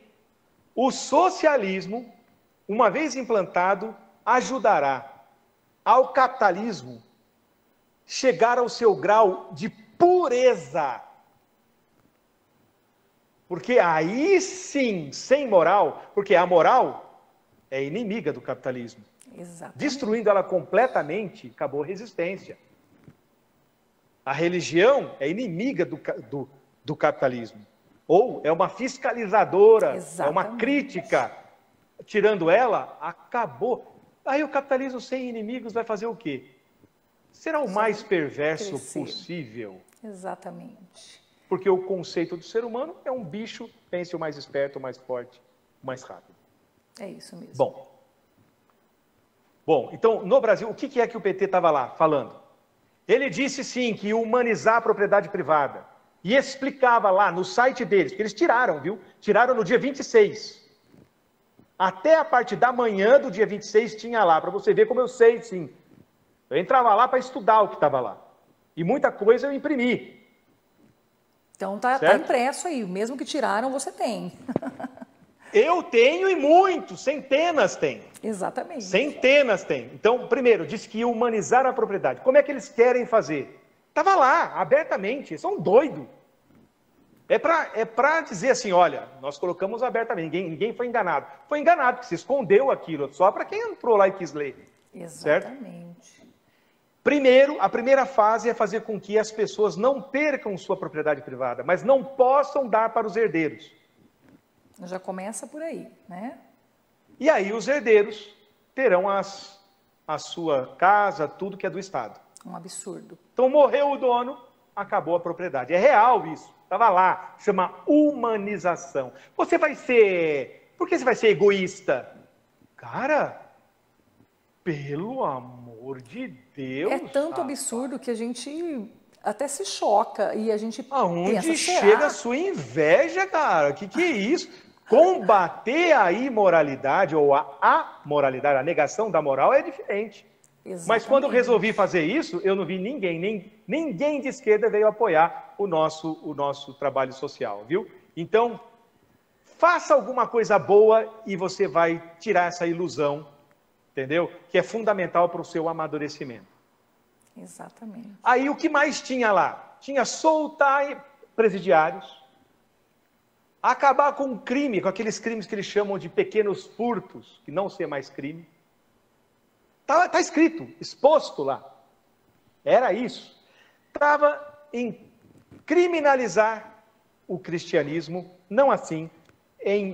O socialismo, uma vez implantado, ajudará ao capitalismo chegar ao seu grau de pureza. Porque aí sim, sem moral, porque a moral é inimiga do capitalismo. Exatamente. Destruindo ela completamente, acabou a resistência. A religião é inimiga do capitalismo. Ou é uma fiscalizadora, é uma crítica tirando ela, acabou. Aí o capitalismo sem inimigos vai fazer o quê? Será o mais perverso possível. Exatamente. Porque o conceito do ser humano é um bicho, pense o mais esperto, o mais forte, o mais rápido. É isso mesmo. Bom, então, no Brasil, o que é que o PT estava lá falando? Ele disse, sim, que ia humanizar a propriedade privada. E explicava lá no site deles, que eles tiraram, viu? Tiraram no dia 26. Até a parte da manhã do dia 26 tinha lá, para você ver como eu sei, sim. Eu entrava lá para estudar o que estava lá. E muita coisa eu imprimi. Então tá impresso aí, mesmo que tiraram, você tem. Eu tenho e muitos, centenas tem. Exatamente. Centenas tem. Então, primeiro, disse que ia humanizar a propriedade. Como é que eles querem fazer? Estava lá, abertamente, eles são doidos. É para dizer assim, olha, nós colocamos abertamente, ninguém foi enganado. Foi enganado, porque se escondeu aquilo, só para quem entrou lá e quis ler. Exatamente. Certo? Primeiro, a primeira fase é fazer com que as pessoas não percam sua propriedade privada, mas não possam dar para os herdeiros. Já começa por aí, né? E aí os herdeiros terão a sua casa, tudo que é do Estado. Um absurdo. Então morreu o dono, acabou a propriedade. É real isso. Estava lá, chama humanização. Você vai ser... Por que você vai ser egoísta? Cara, pelo amor de Deus. É tanto absurdo que a gente até se choca e a gente Aonde chega a sua inveja, cara? Que é isso? Combater a imoralidade ou a amoralidade, a negação da moral é diferente. Exatamente. Mas quando eu resolvi fazer isso, eu não vi ninguém de esquerda veio apoiar o nosso trabalho social, viu? Então, faça alguma coisa boa e você vai tirar essa ilusão, entendeu? Que é fundamental para o seu amadurecimento. Exatamente. Aí o que mais tinha lá? Tinha soltar presidiários, acabar com o crime, com aqueles crimes que eles chamam de pequenos furtos, que não ser mais crime. Tá escrito, exposto lá. Era isso. Estava em criminalizar o cristianismo, não assim,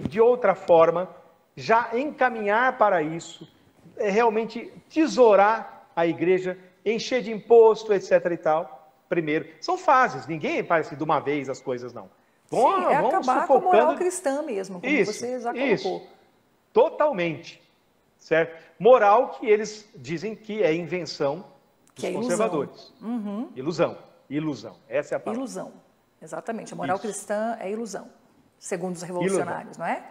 de outra forma, já encaminhar para isso, realmente tesourar a igreja, encher de imposto, etc. e tal. Primeiro, são fases, ninguém faz de uma vez as coisas, não. Sim, é acabar com a moral cristã mesmo, como você já colocou. Isso, totalmente, certo? Moral que eles dizem que é invenção dos conservadores. Uhum. Ilusão, essa é a palavra. Ilusão, exatamente. A moral cristã é ilusão, segundo os revolucionários, não é?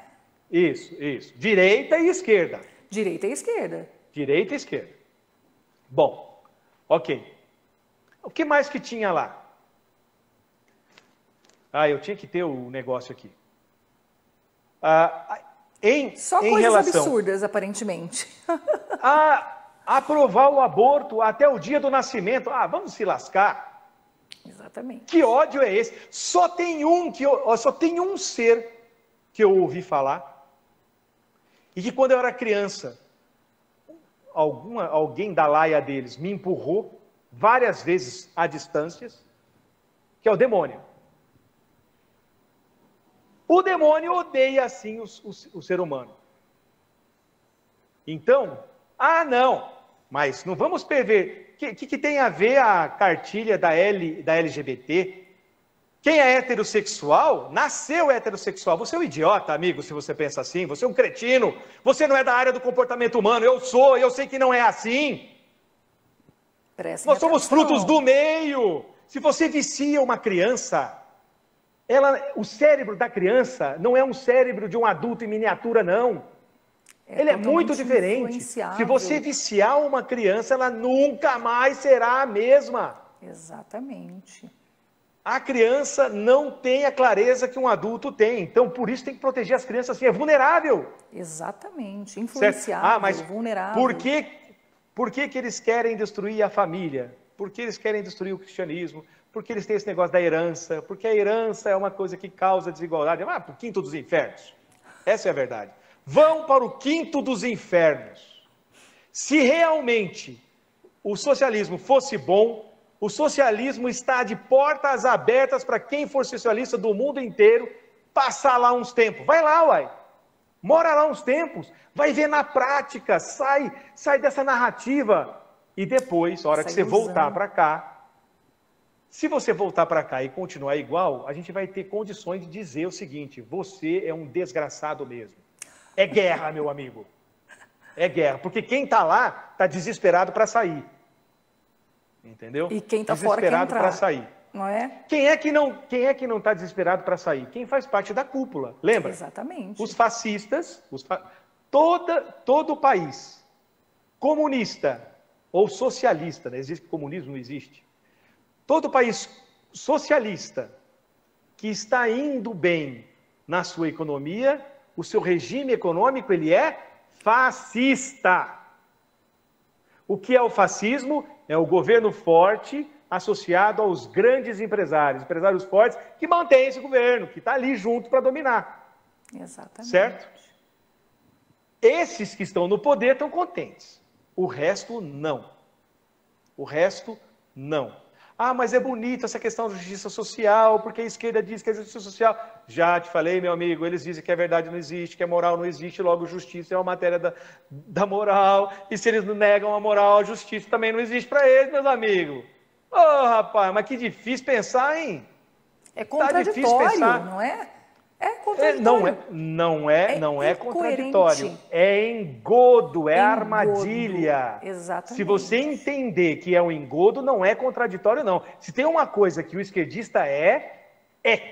Isso. Direita e esquerda. Direita e esquerda. Direita e esquerda. Bom, ok. O que mais que tinha lá? Eu tinha que ter o negócio aqui. Só coisas absurdas, aparentemente. Aprovar o aborto até o dia do nascimento. Vamos se lascar. Exatamente. Que ódio é esse? Só tem um ser que eu ouvi falar e que quando eu era criança, alguém da laia deles me empurrou várias vezes a distâncias, que é o demônio. O demônio odeia, assim, o ser humano. Então, não, mas não vamos perder. O que tem a ver a cartilha da LGBT? Quem é heterossexual, nasceu heterossexual. Você é um idiota, amigo, se você pensa assim. Você é um cretino. Você não é da área do comportamento humano. Eu sei que não é assim. Nós somos frutos do meio. Se você vicia uma criança... o cérebro da criança não é um cérebro de um adulto em miniatura, não. Ele é muito diferente. Se você viciar uma criança, ela nunca mais será a mesma. Exatamente. A criança não tem a clareza que um adulto tem. Então, por isso tem que proteger as crianças assim. É vulnerável. Exatamente. Influenciável, mas vulnerável. Por que eles querem destruir a família? Por que eles querem destruir o cristianismo? Porque eles têm esse negócio da herança, porque a herança é uma coisa que causa desigualdade. Para o quinto dos infernos. Essa é a verdade. Vão para o quinto dos infernos. Se realmente o socialismo fosse bom, o socialismo está de portas abertas para quem for socialista do mundo inteiro passar lá uns tempos. Vai lá, uai. mora lá uns tempos, vai ver na prática, sai dessa narrativa. E depois, a hora que você voltar para cá, se você voltar para cá e continuar igual, a gente vai ter condições de dizer o seguinte: você é um desgraçado mesmo. É guerra, meu amigo. É guerra. Porque quem está lá está desesperado para sair. Entendeu? E quem está fora quer entrar. Desesperado para sair. Não é? Quem é que não está desesperado para sair? Quem faz parte da cúpula, lembra? Exatamente. Os fascistas, todo o país comunista ou socialista, não existe comunismo, não existe. Todo país socialista que está indo bem na sua economia, o seu regime econômico, ele é fascista. O que é o fascismo? É o governo forte associado aos grandes empresários fortes que mantêm esse governo, que está ali junto para dominar. Exatamente. Certo? Esses que estão no poder estão contentes. O resto, não. O resto, não. Ah, mas é bonito essa questão da justiça social, porque a esquerda diz que é justiça social. Já te falei, meu amigo, eles dizem que a verdade não existe, que a moral não existe, logo justiça é uma matéria da moral, e se eles não negam a moral, a justiça também não existe para eles, meus amigos. Ô, rapaz, mas que difícil pensar, hein? É contraditório, não é? É contraditório. Não é contraditório. É engodo, é armadilha. Exatamente. Se você entender que é um engodo, não é contraditório, não. Se tem uma coisa que o esquerdista é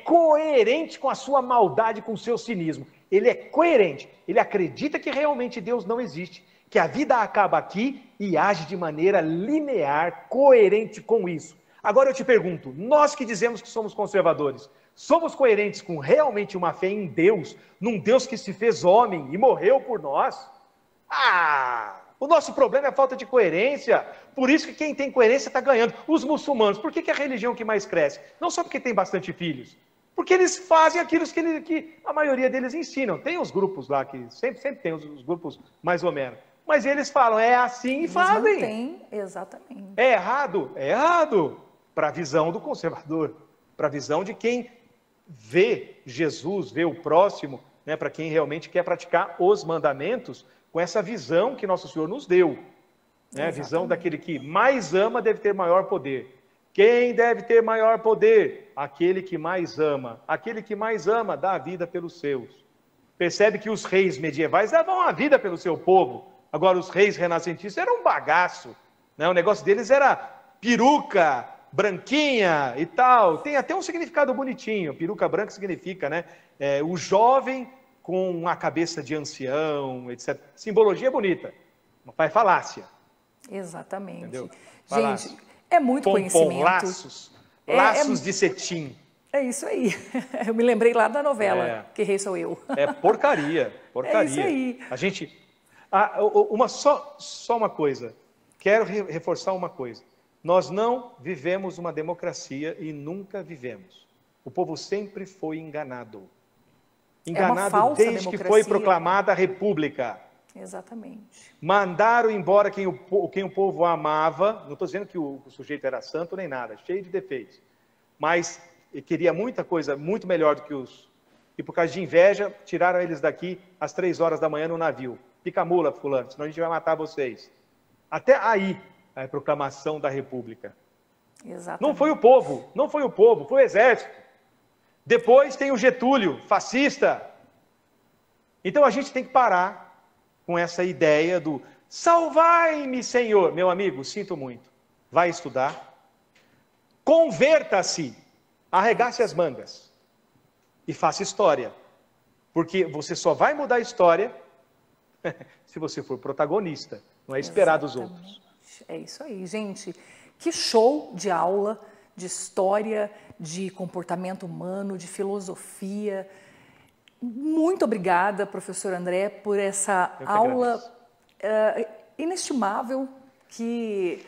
coerente com a sua maldade, com o seu cinismo. Ele é coerente. Ele acredita que realmente Deus não existe, que a vida acaba aqui e age de maneira linear, coerente com isso. Agora eu te pergunto, nós que dizemos que somos conservadores, somos coerentes com realmente uma fé em Deus, num Deus que se fez homem e morreu por nós? O nosso problema é a falta de coerência. Por isso que quem tem coerência está ganhando. Os muçulmanos, por que é a religião que mais cresce? Não só porque tem bastante filhos, porque eles fazem aquilo que a maioria deles ensinam. Tem os grupos lá, que sempre tem os grupos mais ou menos. Mas eles falam, é assim e fazem. Tem, exatamente. É errado? É errado. Para a visão do conservador, para a visão de quem vê Jesus, vê o próximo, né, para quem realmente quer praticar os mandamentos, com essa visão que Nosso Senhor nos deu. Né? A visão daquele que mais ama deve ter maior poder. Quem deve ter maior poder? Aquele que mais ama. Aquele que mais ama dá a vida pelos seus. Percebe que os reis medievais davam a vida pelo seu povo. Agora, os reis renascentistas eram um bagaço. Né? O negócio deles era peruca, branquinha e tal. Tem até um significado bonitinho. Peruca branca significa, né? O jovem com a cabeça de ancião, etc. Simbologia bonita, mas falácia. Exatamente. Entendeu? Gente, é muito conhecimento. Laços de cetim. É isso aí. Eu me lembrei lá da novela, Que Rei Sou Eu. É porcaria. É isso aí. A gente... só uma coisa. Quero reforçar uma coisa. Nós não vivemos uma democracia e nunca vivemos. O povo sempre foi enganado. Enganado desde que foi proclamada a República. Exatamente. Mandaram embora quem o povo amava. Não estou dizendo que o sujeito era santo nem nada, cheio de defeitos. Mas queria muita coisa, muito melhor do que os... E por causa de inveja, tiraram eles daqui às 3 horas da manhã no navio. Pica a mula, fulano, senão a gente vai matar vocês. Até aí, a proclamação da República. Exatamente. Não foi o povo, foi o exército. Depois tem o Getúlio, fascista. Então a gente tem que parar com essa ideia do salvai-me, Senhor. Meu amigo, sinto muito. Vai estudar, converta-se, arregace as mangas e faça história. Porque você só vai mudar a história se você for protagonista, não é esperar dos outros. É isso aí, gente. Que show de aula, de história, de comportamento humano, de filosofia. Muito obrigada, professor André, por essa aula inestimável que,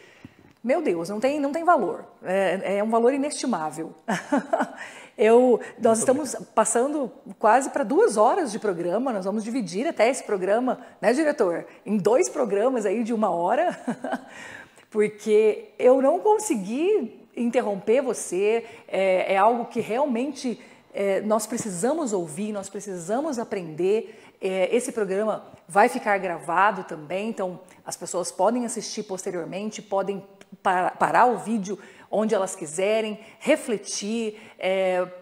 meu Deus, não tem valor. É um valor inestimável. Nós estamos passando quase para 2 horas de programa, nós vamos dividir até esse programa, né, diretor? Em 2 programas aí de 1 hora, porque eu não consegui interromper você, é algo que realmente nós precisamos ouvir, nós precisamos aprender. Esse programa vai ficar gravado também, então as pessoas podem assistir posteriormente, podem parar o vídeo onde elas quiserem, refletir,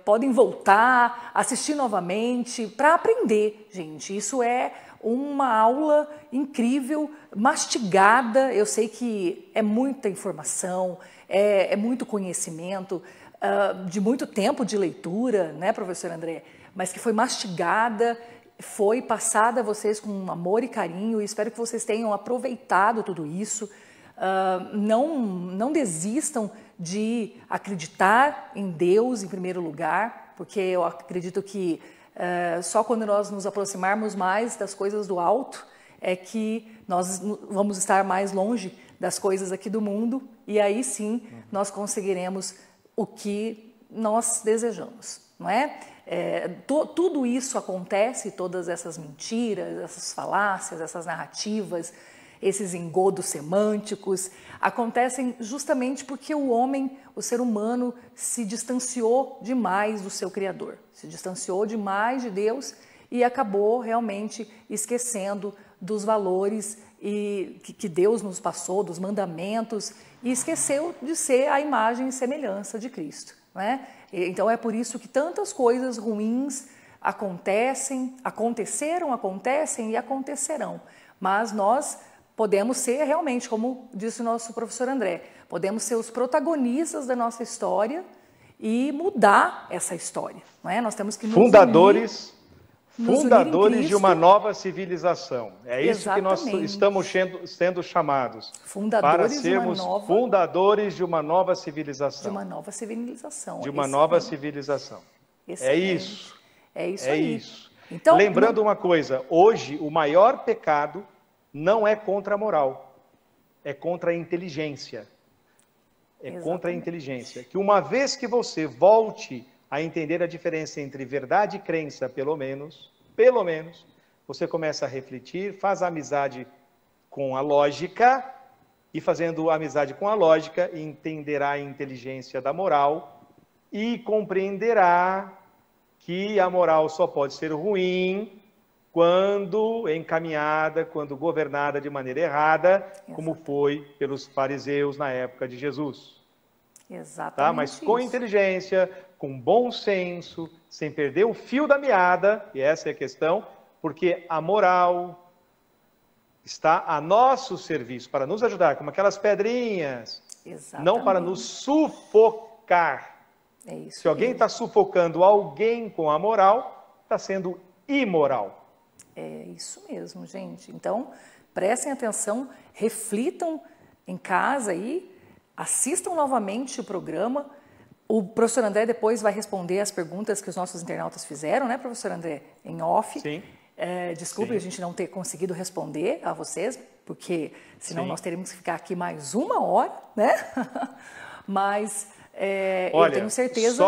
podem voltar, assistir novamente para aprender, gente. Isso é uma aula incrível, mastigada. Eu sei que é muita informação, é muito conhecimento, de muito tempo de leitura, né, professor André? Mas que foi mastigada, foi passada a vocês com amor e carinho, e espero que vocês tenham aproveitado tudo isso. Não desistam de acreditar em Deus em primeiro lugar, porque eu acredito que só quando nós nos aproximarmos mais das coisas do alto é que nós vamos estar mais longe das coisas aqui do mundo, e aí sim nós conseguiremos o que nós desejamos, não é? Tudo isso acontece, todas essas mentiras, essas falácias, essas narrativas, esses engodos semânticos, acontecem justamente porque o homem, o ser humano, se distanciou demais do seu Criador, se distanciou demais de Deus e acabou realmente esquecendo dos valores que Deus nos passou, dos mandamentos, e esqueceu de ser a imagem e semelhança de Cristo, né? Então é por isso que tantas coisas ruins acontecem e acontecerão, mas nós podemos ser realmente, como disse o nosso professor André, podemos ser os protagonistas da nossa história e mudar essa história, não é? Nós temos que nos fundadores unir de uma nova civilização. É isso que nós Exatamente. estamos sendo chamados. Fundadores para sermos fundadores de uma nova civilização. De uma nova civilização. De uma nova civilização. É isso. É isso É aí. isso. Então, lembrando uma coisa, hoje o maior pecado não é contra a moral, é contra a inteligência. É contra a inteligência. Que uma vez que você volte a entender a diferença entre verdade e crença, pelo menos, você começa a refletir, faz amizade com a lógica, e fazendo amizade com a lógica, entenderá a inteligência da moral e compreenderá que a moral só pode ser ruim quando encaminhada, quando governada de maneira errada, como foi pelos fariseus na época de Jesus. Exatamente. Tá? Mas com inteligência, com bom senso, sem perder o fio da meada, e essa é a questão, porque a moral está a nosso serviço, para nos ajudar, como aquelas pedrinhas, não para nos sufocar. É isso. Se alguém está sufocando alguém com a moral, está sendo imoral. É isso mesmo, gente. Então, prestem atenção, reflitam em casa aí, assistam novamente o programa. O professor André depois vai responder as perguntas que os nossos internautas fizeram, né, professor André? Em off. Sim. Desculpe Sim. a gente não ter conseguido responder a vocês, porque senão Sim. nós teríamos que ficar aqui mais 1 hora, né? Mas olha, eu tenho certeza...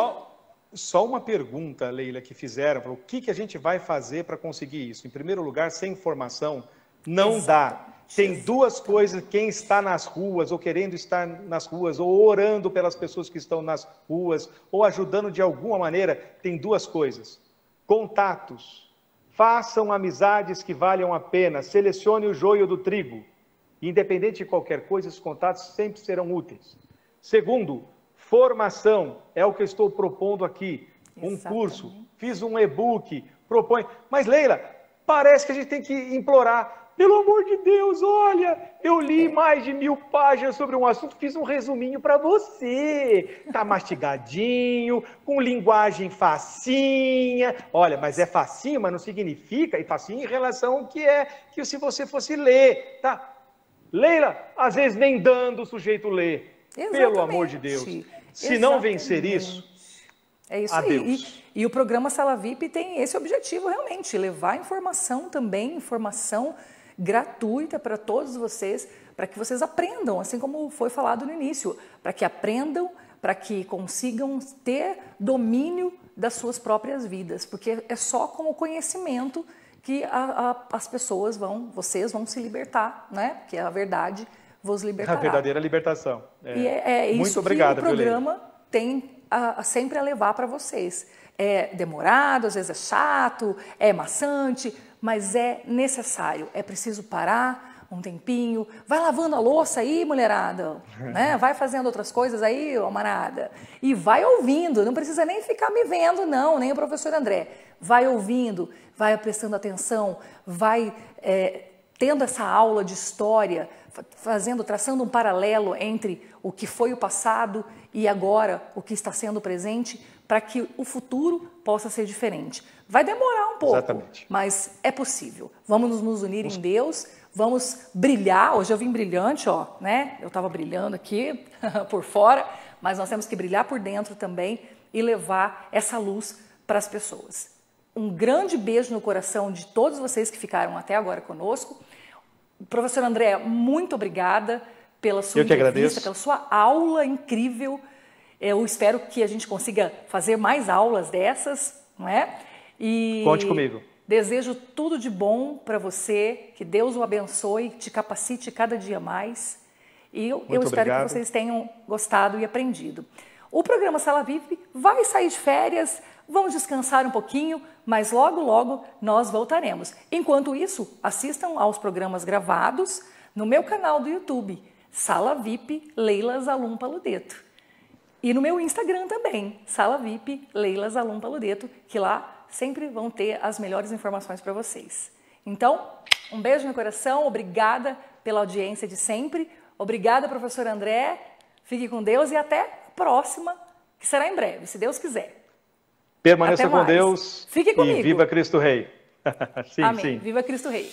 Só uma pergunta, Leila, que fizeram. O que a gente vai fazer para conseguir isso? Em primeiro lugar, sem informação, não dá. Tem duas coisas, quem está nas ruas, ou querendo estar nas ruas, ou orando pelas pessoas que estão nas ruas, ou ajudando de alguma maneira, tem duas coisas. Contatos. Façam amizades que valham a pena. Selecione o joio do trigo. Independente de qualquer coisa, esses contatos sempre serão úteis. Segundo, formação. É o que eu estou propondo aqui. Um curso. Fiz um e-book. Propõe. Mas, Leila, parece que a gente tem que implorar. Pelo amor de Deus, olha, eu li mais de 1000 páginas sobre um assunto, fiz um resuminho para você. Tá mastigadinho, com linguagem facinha. Olha, mas é facinho, mas não significa, e facinho em relação ao que se você fosse ler, tá? Leila, às vezes nem dando o sujeito lê. Pelo amor de Deus. Se não vencer isso, é isso adeus. aí. E o programa Sala VIP tem esse objetivo realmente, levar informação também, informação gratuita para todos vocês, para que vocês aprendam, assim como foi falado no início, para que aprendam, para que consigam ter domínio das suas próprias vidas, porque é só com o conhecimento que as pessoas vocês vão se libertar, né? Porque a verdade vos libertará. A verdadeira libertação. E é isso muito obrigado, que o programa tem sempre a levar para vocês. É demorado, às vezes é chato, é maçante, mas é necessário, é preciso parar um tempinho, vai lavando a louça aí, mulherada, né? Vai fazendo outras coisas aí, ô manada, e vai ouvindo, não precisa nem ficar me vendo, não, nem o professor André. Vai ouvindo, vai prestando atenção, vai tendo essa aula de história, traçando um paralelo entre o que foi o passado e agora o que está sendo presente, para que o futuro possa ser diferente. Vai demorar um pouco, exatamente, mas é possível. Vamos nos unir em Deus, vamos brilhar. Hoje eu vim brilhante, ó, né? Eu estava brilhando aqui por fora, mas nós temos que brilhar por dentro também e levar essa luz para as pessoas. Um grande beijo no coração de todos vocês que ficaram até agora conosco. Professor André, muito obrigada pela sua entrevista, pela sua aula incrível. Eu espero que a gente consiga fazer mais aulas dessas, não é? E conte comigo. Desejo tudo de bom para você, que Deus o abençoe, te capacite cada dia mais. E eu espero que vocês tenham gostado e aprendido. O programa Sala VIP vai sair de férias, vamos descansar um pouquinho, mas logo, logo nós voltaremos. Enquanto isso, assistam aos programas gravados no meu canal do YouTube, Sala VIP Leila Zalum Paludeto. E no meu Instagram também, Sala VIP Leila Zalum Paludeto, que lá sempre vão ter as melhores informações para vocês. Então, um beijo no coração, obrigada pela audiência de sempre, obrigada, professor André, fique com Deus e até a próxima, que será em breve, se Deus quiser. Permaneça com Deus. Fique comigo. E viva Cristo Rei. Sim, amém. Sim. Viva Cristo Rei.